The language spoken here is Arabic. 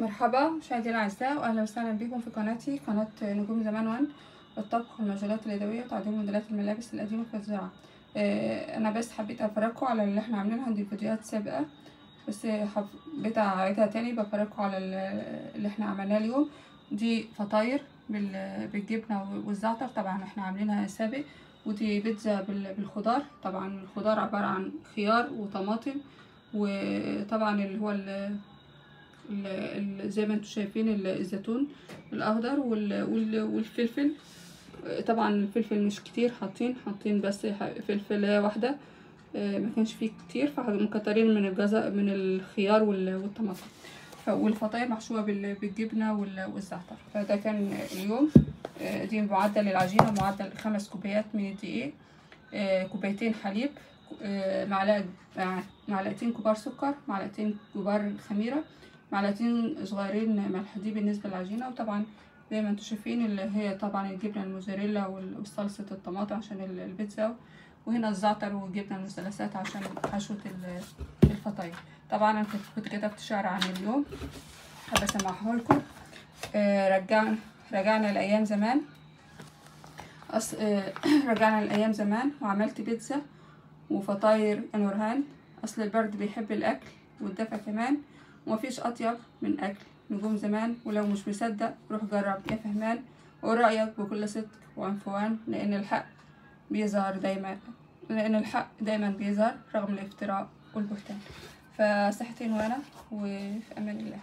مرحبا مشاهدينا الاعزاء، واهلا وسهلا بكم في قناتي، قناه نجوم زمان وان، الطبخ والمنجولات اليدويه وتعديل موديلات الملابس القديمه في الزراعه. انا بس حبيت افرجكم على اللي احنا عاملينها عندي فيديوهات سابقه، بس حبيت اعيدها تاني بفرجكم على اللي احنا عملناه اليوم. دي فطاير بالجبنه والزعتر، طبعا احنا عاملينها سابق. ودي بيتزا بالخضار، طبعا الخضار عباره عن خيار وطماطم، وطبعا اللي هو زي ما انتم شايفين الزيتون الاخضر والفلفل. طبعا الفلفل مش كتير، حاطين بس فلفلايه واحده، ما كانش فيه كتير، فمكترين من الجزر من الخيار والطماطم. والفطاير محشوه بالجبنه والزعتر. فده كان اليوم. دي معدل العجينه، معدل 5 كوبايات من الدقيق، كوبايتين حليب، معلقتين كبار سكر، معلقتين كبار خميره، معلقتين صغيرين ملح. دي بالنسبه للعجينه. وطبعا زي ما انتم شايفين اللي هي طبعا الجبنه الموزاريلا وصلصه الطماطم عشان البيتزا، وهنا الزعتر والجبنه المثلثات عشان حشوه الفطاير. طبعا انا كنت كتبت شعر عن اليوم، حابه اسمعه لكم. رجعنا لايام زمان. رجعنا لايام زمان وعملت بيتزا وفطاير نورهان. اصل البرد بيحب الاكل والدفى كمان، ومفيش اطيب من اكل نجوم زمان. ولو مش مصدق روح جرب يا فهمان، ورأيك بكل صدق وعنفوان، لان الحق دايما بيظهر رغم الافتراء والبهتان. فصحتين وانا، وفي امان الله.